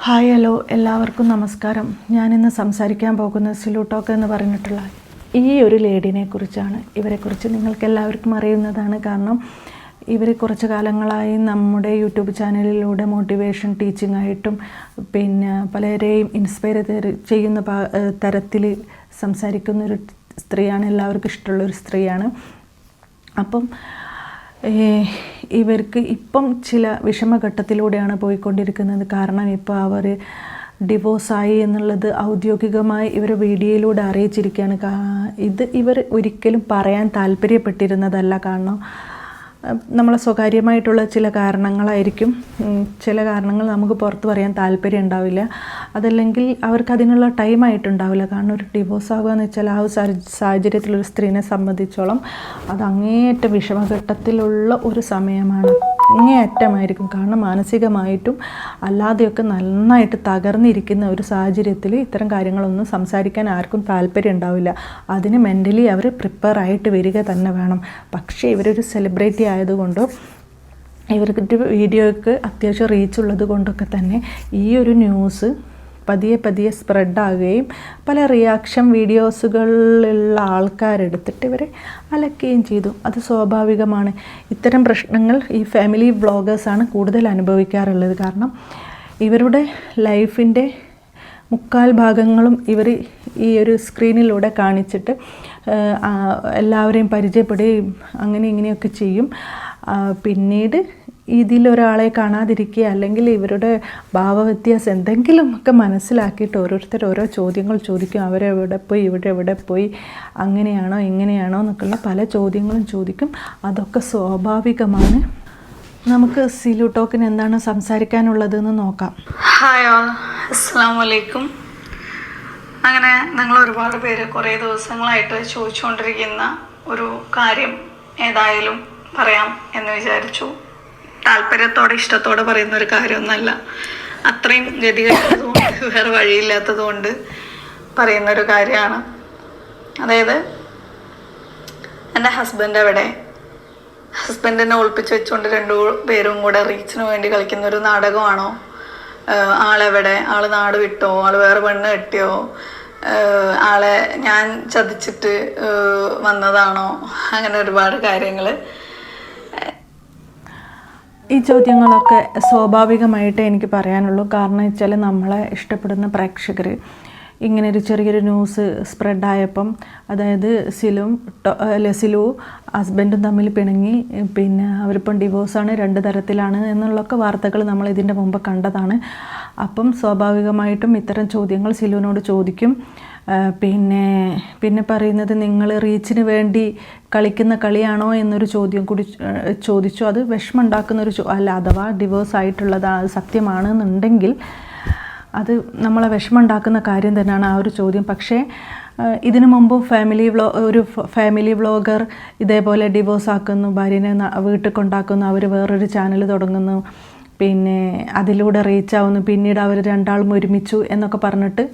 Hi hello എല്ലാവർക്കും നമസ്കാരം. ഞാനിന്ന് സംസാരിക്കാൻ പോകുന്നത് സിലു ടോക്ക് എന്ന് പറഞ്ഞിട്ടുള്ള ഈ ഒരു ലേഡിനെ കുറിച്ചാണ്. ഇവരെക്കുറിച്ച് നിങ്ങൾക്ക് എല്ലാവർക്കും അറിയുന്നതാണ്. കാരണം ഇവർ കുറച്ച് കാലങ്ങളായി നമ്മുടെ യൂട്യൂബ് ചാനലിലൂടെ മോട്ടിവേഷൻ ടീച്ചിങ് ആയിട്ടും പിന്നെ പലരെയും ഇൻസ്പയർ ചെയ്യുന്ന തരത്തിൽ സംസാരിക്കുന്നൊരു സ്ത്രീയാണ്. എല്ലാവർക്കും ഇഷ്ടമുള്ളൊരു സ്ത്രീയാണ്. അപ്പം ഇവർക്ക് ഇപ്പം ചില വിഷമഘട്ടത്തിലൂടെയാണ് പോയിക്കൊണ്ടിരിക്കുന്നത്. കാരണം ഇപ്പോൾ അവർ ഡിവോഴ്സായി എന്നുള്ളത് ഔദ്യോഗികമായി ഇവർ വീഡിയോയിലൂടെ അറിയിച്ചിരിക്കുകയാണ്. ഇത് ഇവർ ഒരിക്കലും പറയാൻ താല്പര്യപ്പെട്ടിരുന്നതല്ല. കാരണം നമ്മളെ സ്വകാര്യമായിട്ടുള്ള ചില കാരണങ്ങളായിരിക്കും. ചില കാരണങ്ങൾ നമുക്ക് പുറത്ത് പറയാൻ താല്പര്യം ഉണ്ടാവില്ല. അതല്ലെങ്കിൽ അവർക്ക് അതിനുള്ള ടൈമായിട്ടുണ്ടാവില്ല. കാരണം ഒരു ഡിവോഴ്സ് ആകുക എന്ന് വെച്ചാൽ ആ സാഹചര്യത്തിലൊരു സ്ത്രീനെ സംബന്ധിച്ചോളം അത് അങ്ങേയറ്റം വിഷമഘട്ടത്തിലുള്ള ഒരു സമയമാണ്. അങ്ങേയറ്റമായിരിക്കും. കാരണം മാനസികമായിട്ടും അല്ലാതെയൊക്കെ നന്നായിട്ട് തകർന്നിരിക്കുന്ന ഒരു സാഹചര്യത്തിൽ ഇത്തരം കാര്യങ്ങളൊന്നും സംസാരിക്കാൻ ആർക്കും താല്പര്യം ഉണ്ടാവില്ല. അതിന് മെൻ്റലി അവർ പ്രിപ്പയർ ആയിട്ട് വരിക തന്നെ വേണം. പക്ഷേ ഇവരൊരു സെലിബ്രിറ്റി ആയതുകൊണ്ടോ ഇവർക്ക് വീഡിയോയ്ക്ക് അത്യാവശ്യം റീച്ചുള്ളത് കൊണ്ടൊക്കെ തന്നെ ഈ ഒരു ന്യൂസ് പതിയെ സ്പ്രെഡാകുകയും പല റിയാക്ഷൻ വീഡിയോസുകളിലുള്ള ആൾക്കാരെടുത്തിട്ട് ഇവരെ അലക്കുകയും ചെയ്തു. അത് സ്വാഭാവികമാണ്. ഇത്തരം പ്രശ്നങ്ങൾ ഈ ഫാമിലി വ്ളോഗേഴ്സാണ് കൂടുതൽ അനുഭവിക്കാറുള്ളത്. കാരണം ഇവരുടെ ലൈഫിൻ്റെ മുക്കാൽ ഭാഗങ്ങളും ഇവർ ഈ ഒരു സ്ക്രീനിലൂടെ കാണിച്ചിട്ട് എല്ലാവരെയും പരിചയപ്പെടുകയും അങ്ങനെ ഇങ്ങനെയൊക്കെ ചെയ്യും. പിന്നീട് ഇതിലൊരാളെ കാണാതിരിക്കുക അല്ലെങ്കിൽ ഇവരുടെ ഭാവവ്യത്യാസം എന്തെങ്കിലുമൊക്കെ മനസ്സിലാക്കിയിട്ട് ഓരോരുത്തർ ഓരോ ചോദ്യങ്ങൾ ചോദിക്കും. അവരെവിടെ പോയി ഇവിടെ പോയി അങ്ങനെയാണോ ഇങ്ങനെയാണോ എന്നൊക്കെയുള്ള പല ചോദ്യങ്ങളും ചോദിക്കും. അതൊക്കെ സ്വാഭാവികമാണ്. നമുക്ക് സിലു ടോക്കിന് എന്താണ് സംസാരിക്കാനുള്ളതെന്ന് നോക്കാം. ഹായ് ഓൾ, അസ്സലാമു അലൈക്കും. അങ്ങനെ നിങ്ങൾ ഒരുപാട് പേര് കുറേ ദിവസങ്ങളായിട്ട് ചോദിച്ചുകൊണ്ടിരിക്കുന്ന ഒരു കാര്യം ഏതായാലും പറയാം എന്ന് വിചാരിച്ചു. താല്പര്യത്തോടെ ഇഷ്ടത്തോടെ പറയുന്ന ഒരു കാര്യമൊന്നുമല്ല. അത്രയും ഗതികെട്ടതുകൊണ്ട് വേറെ വഴിയില്ലാത്തത് കൊണ്ട് പറയുന്നൊരു കാര്യമാണ്. അതായത് എൻ്റെ ഹസ്ബൻഡിനെ ഒളിപ്പിച്ച് വെച്ചുകൊണ്ട് രണ്ടുപേരും കൂടെ റീച്ചിന് വേണ്ടി കളിക്കുന്ന ഒരു നാടകമാണോ? ആളെവിടെ? ആള് നാട് വിട്ടോ? ആള് വേറെ പെണ്ണ് കെട്ടിയോ? ആളെ ഞാൻ ചതിച്ചിട്ട് വന്നതാണോ? അങ്ങനെ ഒരുപാട് കാര്യങ്ങൾ. ഈ ചോദ്യങ്ങളൊക്കെ സ്വാഭാവികമായിട്ട് എനിക്ക് പറയാനുള്ളൂ. കാരണം വെച്ചാൽ നമ്മളെ ഇഷ്ടപ്പെടുന്ന പ്രേക്ഷകർ ഇങ്ങനെ ഒരു ചെറിയൊരു ന്യൂസ് സ്പ്രെഡായപ്പം, അതായത് സിലു ഹസ്ബൻഡും തമ്മിൽ പിണങ്ങി, പിന്നെ അവരിപ്പം ഡിവോഴ്സാണ്, 2 തരത്തിലാണ് എന്നുള്ളൊക്കെ വാർത്തകൾ നമ്മൾ ഇതിൻ്റെ മുമ്പ് കണ്ടതാണ്. അപ്പം സ്വാഭാവികമായിട്ടും ഇത്തരം ചോദ്യങ്ങൾ സിലുവിനോട് ചോദിക്കും. പിന്നെ പറയുന്നത് നിങ്ങൾ റീച്ചിന് വേണ്ടി കളിക്കുന്ന കളിയാണോ എന്നൊരു ചോദ്യം കൂടി ചോദിച്ചു. അത് വിഷമമുണ്ടാക്കുന്നൊരു അല്ല, അഥവാ ഡിവോഴ്സ് ആയിട്ടുള്ളതാണ്, അത് സത്യമാണെന്നുണ്ടെങ്കിൽ അത് നമ്മളെ വിഷമമുണ്ടാക്കുന്ന കാര്യം തന്നെയാണ് ആ ഒരു ചോദ്യം. പക്ഷേ ഇതിനു മുമ്പ് ഒരു ഫാമിലി വ്ളോഗർ ഇതേപോലെ ഡിവോഴ്സ് ആക്കുന്നു, ഭാര്യനെ വീട്ടിൽ കൊണ്ടാക്കുന്നു, അവർ വേറൊരു ചാനൽ തുടങ്ങുന്നു, പിന്നെ അതിലൂടെ റീച്ചാവുന്നു, പിന്നീട് അവർ രണ്ടാളും ഒരുമിച്ചു എന്നൊക്കെ പറഞ്ഞിട്ട്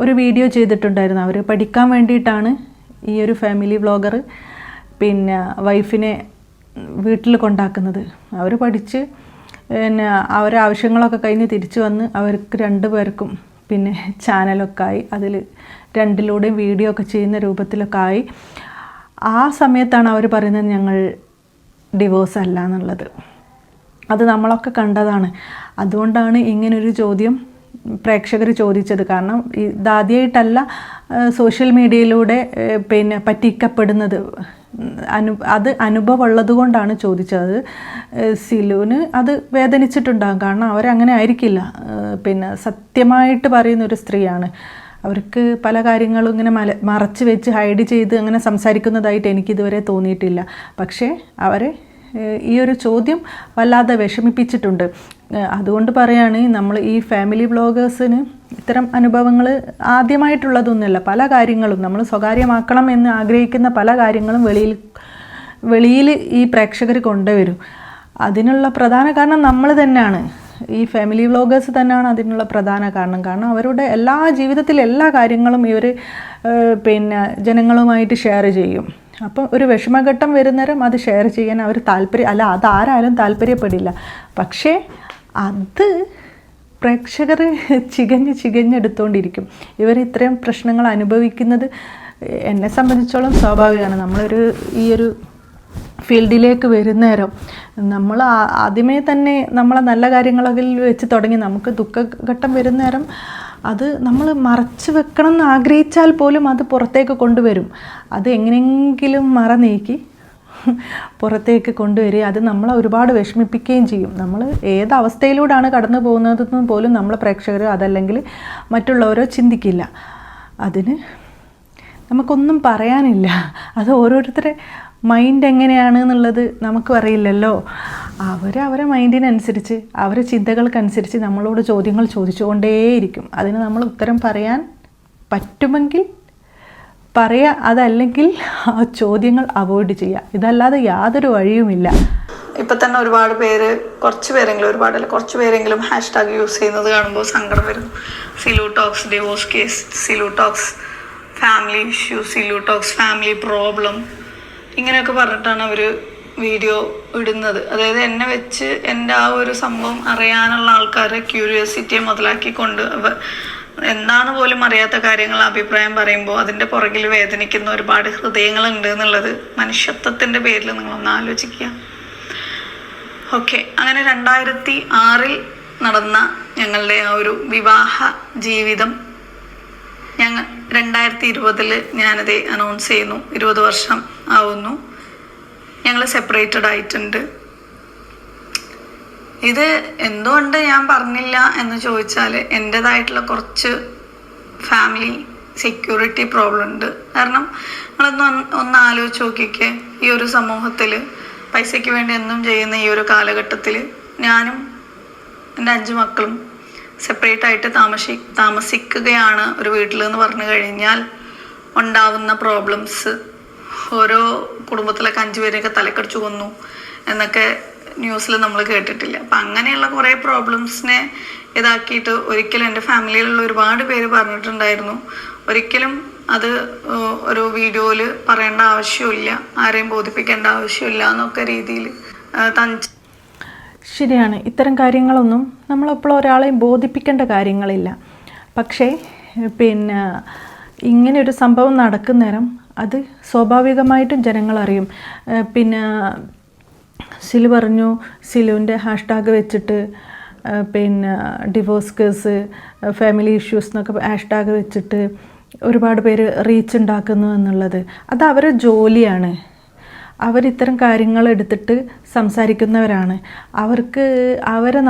ഒരു വീഡിയോ ചെയ്തിട്ടുണ്ടായിരുന്നു. അവർ പഠിക്കാൻ വേണ്ടിയിട്ടാണ് ഈ ഒരു ഫാമിലി വ്ളോഗർ പിന്നെ വൈഫിനെ വീട്ടിൽ കൊണ്ടാക്കുന്നത്. അവർ പഠിച്ച് പിന്നെ അവരെ ആവശ്യങ്ങളൊക്കെ കഴിഞ്ഞ് തിരിച്ചു വന്ന് അവർക്ക് 2 പേർക്കും പിന്നെ ചാനലൊക്കെ ആയി, അതിൽ 2ലൂടെയും വീഡിയോ ഒക്കെ ചെയ്യുന്ന രൂപത്തിലൊക്കെ ആയി. ആ സമയത്താണ് അവർ പറയുന്നത് ഞങ്ങൾ ഡിവോഴ്സ് അല്ല എന്നുള്ളത്. അത് നമ്മളൊക്കെ കണ്ടതാണ്. അതുകൊണ്ടാണ് ഇങ്ങനൊരു ചോദ്യം പ്രേക്ഷകർ ചോദിച്ചത്. കാരണം ഇതാദ്യമായിട്ടല്ല സോഷ്യൽ മീഡിയയിലൂടെ പിന്നെ പറ്റിക്കപ്പെടുന്നത്. അത് അനുഭവമുള്ളത് കൊണ്ടാണ് ചോദിച്ചത്. സിലുവിന് അത് വേദനിച്ചിട്ടുണ്ടാകും. കാരണം അവരങ്ങനെ ആയിരിക്കില്ല. പിന്നെ സത്യമായിട്ട് പറയുന്നൊരു സ്ത്രീയാണ്. അവർക്ക് പല കാര്യങ്ങളും ഇങ്ങനെ മറച്ച് വെച്ച് ഹൈഡ് ചെയ്ത് അങ്ങനെ സംസാരിക്കുന്നതായിട്ട് എനിക്കിതുവരെ തോന്നിയിട്ടില്ല. പക്ഷേ അവരെ ഈ ഒരു ചോദ്യം വല്ലാതെ വിഷമിപ്പിച്ചിട്ടുണ്ട്. അതുകൊണ്ട് പറയുകയാണ്, നമ്മൾ ഈ ഫാമിലി വ്ളോഗേഴ്സിന് ഇത്തരം അനുഭവങ്ങൾ ആദ്യമായിട്ടുള്ളതൊന്നുമല്ല. പല കാര്യങ്ങളും നമ്മൾ സ്വകാര്യമാക്കണം എന്ന് ആഗ്രഹിക്കുന്ന പല കാര്യങ്ങളും വെളിയിൽ ഈ പ്രേക്ഷകർ കൊണ്ടുവരും. അതിനുള്ള പ്രധാന കാരണം നമ്മൾ തന്നെയാണ്. ഈ ഫാമിലി വ്ളോഗേഴ്സ് തന്നെയാണ് അതിനുള്ള പ്രധാന കാരണം. കാരണം അവരുടെ ജീവിതത്തിലെ എല്ലാ കാര്യങ്ങളും ഇവർ പിന്നെ ജനങ്ങളുമായിട്ട് ഷെയർ ചെയ്യും. അപ്പം ഒരു വിഷമഘട്ടം വരുന്നേരം അത് ഷെയർ ചെയ്യാൻ അവർ അതാരായാലും താല്പര്യപ്പെടില്ല. പക്ഷേ അത് പ്രേക്ഷകർ ചികഞ്ഞെടുത്തുകൊണ്ടിരിക്കും. ഇവർ ഇത്രയും പ്രശ്നങ്ങൾ അനുഭവിക്കുന്നത് എന്നെ സംബന്ധിച്ചോളം സ്വാഭാവികമാണ്. നമ്മളൊരു ഈ ഒരു ഫീൽഡിലേക്ക് വരുന്നേരം നമ്മൾ ആദ്യമേ തന്നെ നമ്മളെ നല്ല കാര്യങ്ങളൊക്കെ വെച്ച് തുടങ്ങി നമുക്ക് ദുഃഖഘട്ടം വരുന്നേരം അത് നമ്മൾ മറച്ചു വെക്കണം എന്ന് ആഗ്രഹിച്ചാൽ പോലും അത് പുറത്തേക്ക് കൊണ്ടുവരും. അത് എങ്ങനെയെങ്കിലും മറ നീക്കി പുറത്തേക്ക് കൊണ്ടുവരിക, അത് നമ്മളെ ഒരുപാട് വിഷമിപ്പിക്കുകയും ചെയ്യും. നമ്മൾ ഏത് അവസ്ഥയിലൂടെയാണ് കടന്നു പോകുന്നതെന്ന് പോലും നമ്മളെ പ്രേക്ഷകർ അതല്ലെങ്കിൽ മറ്റുള്ളവരോ ചിന്തിക്കില്ല. അതിന് നമുക്കൊന്നും പറയാനില്ല. അത് ഓരോരുത്തരുടെ മൈൻഡ് എങ്ങനെയാണ് എന്നുള്ളത് നമുക്കും അറിയില്ലല്ലോ. അവരെ മൈൻഡിനനുസരിച്ച് അവരെ ചിന്തകൾക്കനുസരിച്ച് നമ്മളോട് ചോദ്യങ്ങൾ ചോദിച്ചുകൊണ്ടേയിരിക്കും. അതിന് നമ്മൾ ഉത്തരം പറയാൻ പറ്റുമെങ്കിൽ പറയുക, അതല്ലെങ്കിൽ ആ ചോദ്യങ്ങൾ അവോയ്ഡ് ചെയ്യുക. ഇതല്ലാതെ യാതൊരു വഴിയുമില്ല. ഇപ്പം തന്നെ ഒരുപാട് പേര്, കുറച്ച് പേരെങ്കിലും ഹാഷ്ടാഗ് യൂസ് ചെയ്യുന്നത് കാണുമ്പോൾ സങ്കടം വരുന്നു. Silu talks divorce case, Silu talks family issue, Silu talks family problem, ഇങ്ങനെയൊക്കെ പറഞ്ഞിട്ടാണ് അവർ വീഡിയോ ഇടുന്നത്. അതായത് എന്നെ വെച്ച് എൻ്റെ ആ ഒരു സംഭവം അറിയാനുള്ള ആൾക്കാരെ ക്യൂരിയോസിറ്റിയെ മുതലാക്കിക്കൊണ്ട് എന്താന്ന് പോലും അറിയാത്ത കാര്യങ്ങൾ അഭിപ്രായം പറയുമ്പോൾ അതിൻ്റെ പുറകിൽ വേദനിക്കുന്ന ഒരുപാട് ഹൃദയങ്ങളുണ്ട് എന്നുള്ളത് മനുഷ്യത്വത്തിൻ്റെ പേരിൽ നിങ്ങളൊന്ന് ആലോചിക്കുക. ഓക്കെ, അങ്ങനെ 2006 നടന്ന ഞങ്ങളുടെ ആ ഒരു വിവാഹ ജീവിതം 2020 ഞാനത് അനൗൺസ് ചെയ്യുന്നു. 20 വർഷം ആവുന്നു, ഞങ്ങൾ സെപ്പറേറ്റഡ് ആയിട്ടുണ്ട്. ഇത് എന്തുകൊണ്ട് ഞാൻ പറഞ്ഞില്ല എന്ന് ചോദിച്ചാൽ എൻ്റേതായിട്ടുള്ള കുറച്ച് ഫാമിലി സെക്യൂരിറ്റി പ്രോബ്ലം ഉണ്ട്. കാരണം ഒന്ന് ആലോചിച്ച് നോക്കിക്കേ, ഈ ഒരു സമൂഹത്തിൽ പൈസയ്ക്ക് വേണ്ടി എന്നും ചെയ്യുന്ന ഈ ഒരു കാലഘട്ടത്തിൽ ഞാനും എൻ്റെ 5 മക്കളും സെപ്പറേറ്റ് ആയിട്ട് താമസിക്കുകയാണ് ഒരു വീട്ടിൽ എന്ന് പറഞ്ഞു കഴിഞ്ഞാൽ ഉണ്ടാവുന്ന പ്രോബ്ലംസ്, ഓരോ കുടുംബത്തിലൊക്കെ 5 പേരെയൊക്കെ തലക്കടിച്ചു കൊന്നു എന്നൊക്കെ ന്യൂസിൽ നമ്മൾ കേട്ടിട്ടില്ല. അപ്പം അങ്ങനെയുള്ള കുറേ പ്രോബ്ലംസിനെ ഇതാക്കിയിട്ട് ഒരിക്കലും എൻ്റെ ഫാമിലിയിലുള്ള ഒരുപാട് പേര് പറഞ്ഞിട്ടുണ്ടായിരുന്നു, ഒരിക്കലും അത് ഒരു വീഡിയോയിൽ പറയേണ്ട ആവശ്യമില്ല, ആരെയും ബോധിപ്പിക്കേണ്ട ആവശ്യമില്ല എന്നൊക്കെ രീതിയിൽ ശരിയാണ്. ഇത്തരം കാര്യങ്ങളൊന്നും നമ്മളെപ്പോഴും ഒരാളെയും ബോധിപ്പിക്കേണ്ട കാര്യങ്ങളില്ല. പക്ഷേ ഇങ്ങനെ ഒരു സംഭവം നടക്കുന്നേരം അത് സ്വാഭാവികമായിട്ടും ജനങ്ങൾ അറിയും. സിലു പറഞ്ഞു, സിലുവിൻ്റെ ഹാഷ്ടാഗ് വെച്ചിട്ട് ഡിവോഴ്സ് കേസ്, ഫാമിലി ഇഷ്യൂസ് എന്നൊക്കെ ഹാഷ്ടാഗ് വെച്ചിട്ട് ഒരുപാട് പേര് റീച്ച് ഉണ്ടാക്കുന്നു എന്നുള്ളത് അത് അവരുടെ ജോലിയാണ്. അവരിത്തരം കാര്യങ്ങൾ എടുത്തിട്ട് സംസാരിക്കുന്നവരാണ്.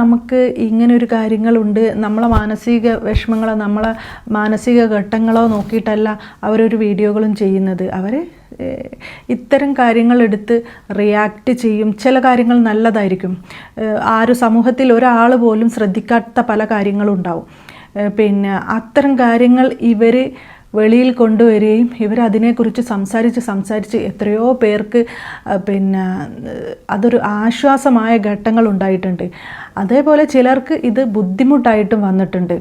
നമുക്ക് ഇങ്ങനൊരു കാര്യങ്ങളുണ്ട്, നമ്മളെ മാനസിക വിഷമങ്ങളോ നമ്മളെ മാനസിക ഘട്ടങ്ങളോ നോക്കിയിട്ടല്ല അവരൊരു വീഡിയോകളും ചെയ്യുന്നത്. അവർ ഇത്തരം കാര്യങ്ങളെടുത്ത് റിയാക്റ്റ് ചെയ്യും. ചില കാര്യങ്ങൾ നല്ലതായിരിക്കും, ആ ഒരു സമൂഹത്തിൽ ഒരാൾ പോലും ശ്രദ്ധിക്കാത്ത പല കാര്യങ്ങളും ഉണ്ടാവും. അത്തരം കാര്യങ്ങൾ ഇവർ വെളിയിൽ കൊണ്ടുവരികയും ഇവരതിനെക്കുറിച്ച് സംസാരിച്ച് എത്രയോ പേർക്ക് അതൊരു ആശ്വാസമായ ഘട്ടങ്ങൾ ഉണ്ടായിട്ടുണ്ട്. അതേപോലെ ചിലർക്ക് ഇത് ബുദ്ധിമുട്ടായിട്ടും വന്നിട്ടുണ്ട്.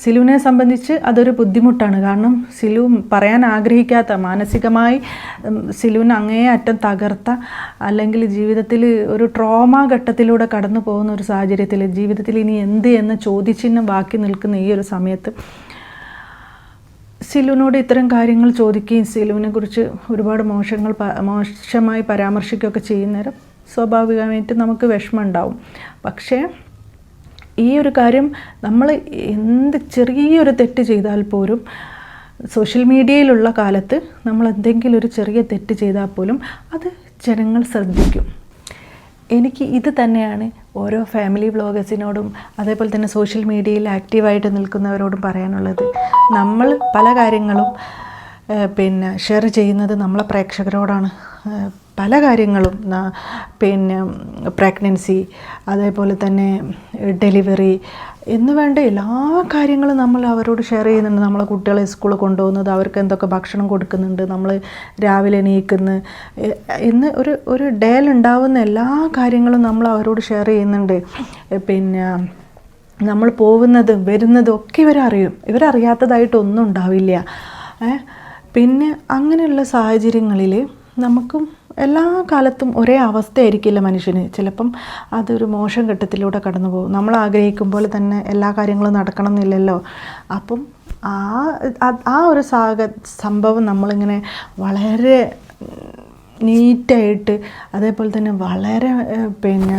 സിലുവിനെ സംബന്ധിച്ച് അതൊരു ബുദ്ധിമുട്ടാണ്. കാരണം സിലു പറയാൻ ആഗ്രഹിക്കാത്ത, മാനസികമായി സിലുവിന് അങ്ങേയറ്റം തകർത്ത, അല്ലെങ്കിൽ ജീവിതത്തിൽ ഒരു ട്രോമ ഘട്ടത്തിലൂടെ കടന്നു പോകുന്ന ഒരു സാഹചര്യത്തിൽ ജീവിതത്തിൽ ഇനി എന്ത് എന്ന ചോദ്യചിഹ്നം ബാക്കി നിൽക്കുന്ന ഈ ഒരു സമയത്ത് സിലുവിനോട് ഇത്തരം കാര്യങ്ങൾ ചോദിക്കുകയും സിലുവിനെ കുറിച്ച് ഒരുപാട് മോശമായി പരാമർശിക്കുകയൊക്കെ ചെയ്യുന്നേരം സ്വാഭാവികമായിട്ട് നമുക്ക് വിഷമം ഉണ്ടാവും. പക്ഷേ ഈ ഒരു കാര്യം നമ്മൾ എന്ത് ചെറിയൊരു തെറ്റ് ചെയ്താൽ പോലും, സോഷ്യൽ മീഡിയയിലുള്ള കാലത്ത് നമ്മൾ എന്തെങ്കിലും ഒരു ചെറിയ തെറ്റ് ചെയ്താൽ പോലും അത് ജനങ്ങൾ ശ്രദ്ധിക്കും. എനിക്ക് ഇത് തന്നെയാണ് ഓരോ ഫാമിലി വ്ളോഗേഴ്സിനോടും അതേപോലെ തന്നെ സോഷ്യൽ മീഡിയയിൽ ആക്റ്റീവായിട്ട് നിൽക്കുന്നവരോടും പറയാനുള്ളത്. നമ്മൾ പല കാര്യങ്ങളും ഷെയർ ചെയ്യുന്നത് നമ്മളെ പ്രേക്ഷകരോടാണ്. പല കാര്യങ്ങളും പ്രഗ്നൻസി, അതേപോലെ തന്നെ ഡെലിവറി എന്ന് വേണ്ട എല്ലാ കാര്യങ്ങളും നമ്മൾ അവരോട് ഷെയർ ചെയ്യുന്നുണ്ട്. നമ്മളെ കുട്ടികളെ സ്കൂളിൽ കൊണ്ടുപോകുന്നത്, അവർക്ക് എന്തൊക്കെ ഭക്ഷണം കൊടുക്കുന്നുണ്ട്, നമ്മൾ രാവിലെ എണീക്കുന്നു ഇന്ന് ഒരു ഡേയിലുണ്ടാവുന്ന എല്ലാ കാര്യങ്ങളും നമ്മൾ അവരോട് ഷെയർ ചെയ്യുന്നുണ്ട്. നമ്മൾ പോകുന്നതും വരുന്നതും ഒക്കെ ഇവരറിയും. ഇവരറിയാത്തതായിട്ടൊന്നും ഉണ്ടാവില്ല. അങ്ങനെയുള്ള സാഹചര്യങ്ങളിൽ നമുക്കും എല്ലാ കാലത്തും ഒരേ അവസ്ഥയായിരിക്കില്ല മനുഷ്യന്. ചിലപ്പം അതൊരു മോശം ഘട്ടത്തിലൂടെ കടന്നു പോകും. നമ്മൾ ആഗ്രഹിക്കും പോലെ തന്നെ എല്ലാ കാര്യങ്ങളും നടക്കണം എന്നില്ലല്ലോ. അപ്പം ആ ഒരു സംഭവം നമ്മളിങ്ങനെ വളരെ നീറ്റായിട്ട്, അതേപോലെ തന്നെ വളരെ പിന്നെ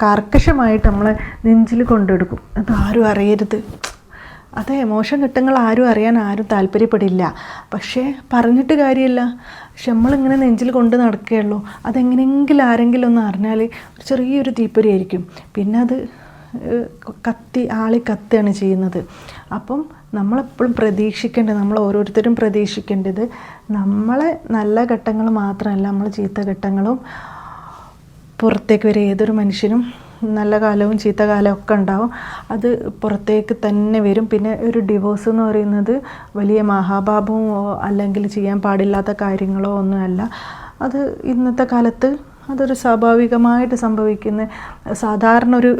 കർക്കശമായിട്ട് നമ്മളെ നെഞ്ചിൽ കൊണ്ടെടുക്കും. അത് ആരും അറിയരുത്. അതെ, മോശം ഘട്ടങ്ങൾ ആരും താല്പര്യപ്പെടില്ല. പക്ഷേ പറഞ്ഞിട്ട് കാര്യമില്ല. പക്ഷെ നമ്മളിങ്ങനെ നെഞ്ചിൽ കൊണ്ട് നടക്കുകയുള്ളൂ. അതെങ്ങനെയെങ്കിലും ആരെങ്കിലും ഒന്ന് അറിഞ്ഞാൽ ഒരു ചെറിയൊരു തീപ്പൊരിയായിരിക്കും. പിന്നെ അത് ആളി കത്തുകയാണ് ചെയ്യുന്നത്. അപ്പം നമ്മളെപ്പോഴും നമ്മൾ ഓരോരുത്തരും പ്രതീക്ഷിക്കേണ്ടത് നമ്മളെ നല്ല ഘട്ടങ്ങൾ മാത്രമല്ല, നമ്മൾ ചീത്ത ഘട്ടങ്ങളും പുറത്തേക്ക് വരും. ഏതൊരു മനുഷ്യനും നല്ല കാലവും ചീത്ത കാലവും ഒക്കെ ഉണ്ടാവും. അത് പുറത്തേക്ക് തന്നെ വരും. പിന്നെ ഒരു ഡിവോഴ്സ് എന്ന് പറയുന്നത് വലിയ മഹാപാപമോ അല്ലെങ്കിൽ ചെയ്യാൻ പാടില്ലാത്ത കാര്യങ്ങളോ ഒന്നുമല്ല. അത് ഇന്നത്തെ കാലത്ത് അതൊരു സ്വാഭാവികമായിട്ട് സംഭവിക്കുന്ന, സാധാരണ ഒരു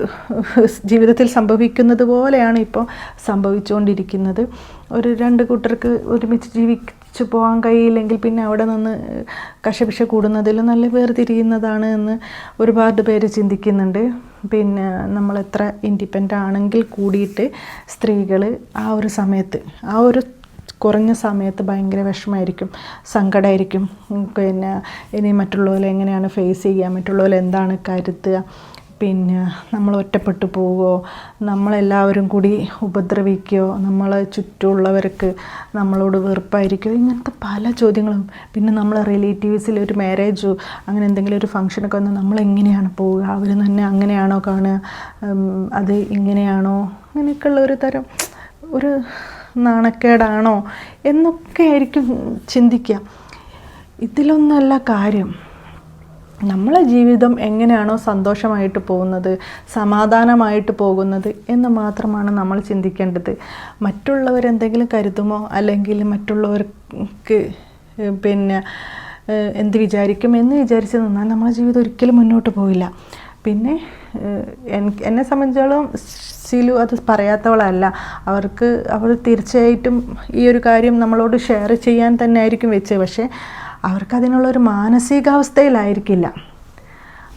ജീവിതത്തിൽ സംഭവിക്കുന്നത് പോലെയാണ് ഇപ്പോൾ സംഭവിച്ചുകൊണ്ടിരിക്കുന്നത്. ഒരു രണ്ട് കൂട്ടർക്ക് ഒരുമിച്ച് ജീവിച്ചു പോകാൻ കഴിയില്ലെങ്കിൽ പിന്നെ അവിടെ നിന്ന് കശപിശ കൂടുന്നതിൽ നല്ല വേർതിരിയുന്നതാണ് എന്ന് ഒരുപാട് പേര് ചിന്തിക്കുന്നുണ്ട്. പിന്നെ നമ്മൾ എത്ര ഇൻഡിപെൻഡൻ്റ് ആണെങ്കിൽ കൂടിയിട്ട് സ്ത്രീകൾ ആ ഒരു സമയത്ത്, ആ ഒരു കുറഞ്ഞ സമയത്ത് ഭയങ്കര വിഷമമായിരിക്കും, സങ്കടമായിരിക്കും. പിന്നെ ഇനി മറ്റുള്ളവരെ എങ്ങനെയാണ് ഫേസ് ചെയ്യുക, മറ്റുള്ളവരെ എന്താണ് കരുതുക, പിന്നെ നമ്മൾ ഒറ്റപ്പെട്ടു പോവുമോ, നമ്മളെല്ലാവരും കൂടി ഉപദ്രവിക്കുകയോ, നമ്മളെ ചുറ്റുമുള്ളവർക്ക് നമ്മളോട് വെറുപ്പായിരിക്കുമോ, ഇങ്ങനത്തെ പല ചോദ്യങ്ങളും. പിന്നെ നമ്മളെ റിലേറ്റീവ്സിൽ ഒരു മാരേജോ അങ്ങനെ എന്തെങ്കിലും ഒരു ഫംഗ്ഷനൊക്കെ വന്നാൽ നമ്മളെങ്ങനെയാണ് പോവുക, അവർ തന്നെ അങ്ങനെയാണോ കാണുക, അത് ഇങ്ങനെയാണോ, അങ്ങനെയൊക്കെയുള്ള ഒരു തരം ഒരു നാണക്കേടാണോ എന്നൊക്കെ ആയിരിക്കും ചിന്തിക്കുക. ഇതിലൊന്നല്ല കാര്യം. നമ്മളെ ജീവിതം എങ്ങനെയാണോ സന്തോഷമായിട്ട് പോകുന്നത്, സമാധാനമായിട്ട് പോകുന്നത് എന്ന് മാത്രമാണ് നമ്മൾ ചിന്തിക്കേണ്ടത്. മറ്റുള്ളവരെന്തെങ്കിലും കരുതുമോ അല്ലെങ്കിൽ മറ്റുള്ളവർക്ക് പിന്നെ എന്ത് വിചാരിക്കും എന്ന് വിചാരിച്ച് നിന്നാൽ നമ്മളെ ജീവിതം ഒരിക്കലും മുന്നോട്ട് പോവില്ല. പിന്നെ എന്നെ സംബന്ധിച്ചോളം സിലു അത് പറയാത്തവളല്ല. അവർ തീർച്ചയായിട്ടും ഈ ഒരു കാര്യം നമ്മളോട് ഷെയർ ചെയ്യാൻ തന്നെ ആയിരിക്കും വെച്ചത്. പക്ഷേ അവർക്കതിനുള്ളൊരു മാനസികാവസ്ഥയിലായിരിക്കില്ല.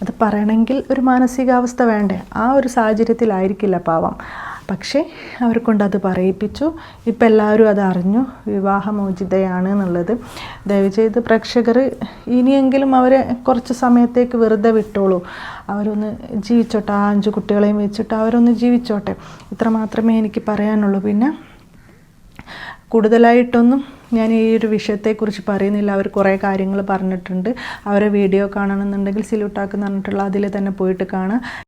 അത് പറയണമെങ്കിൽ ഒരു മാനസികാവസ്ഥ വേണ്ടേ, ആ ഒരു സാഹചര്യത്തിലായിരിക്കില്ല പാവം. പക്ഷേ അവർക്കൊണ്ടത് പറയിപ്പിച്ചു. ഇപ്പം എല്ലാവരും അത് അറിഞ്ഞു, വിവാഹമോചിതയാണ് എന്നുള്ളത്. ദയവ് ചെയ്ത് പ്രേക്ഷകർ ഇനിയെങ്കിലും അവരെ കുറച്ച് സമയത്തേക്ക് വെറുതെ വിട്ടോളൂ. അവരൊന്ന് ജീവിച്ചോട്ടെ, ആ 5 കുട്ടികളെയും വെച്ചിട്ട് അവരൊന്ന് ജീവിച്ചോട്ടെ. ഇത്ര മാത്രമേ എനിക്ക് പറയാനുള്ളൂ. പിന്നെ കൂടുതലായിട്ടൊന്നും ഞാൻ ഈ ഒരു വിഷയത്തെക്കുറിച്ച് പറയുന്നില്ല. അവർ കുറേ കാര്യങ്ങൾ പറഞ്ഞിട്ടുണ്ട്. അവരെ വീഡിയോ കാണണമെന്നുണ്ടെങ്കിൽ സിലുട്ടാക്ക് എന്ന് പറഞ്ഞിട്ടുള്ള അതിൽ തന്നെ പോയിട്ട് കാണാം.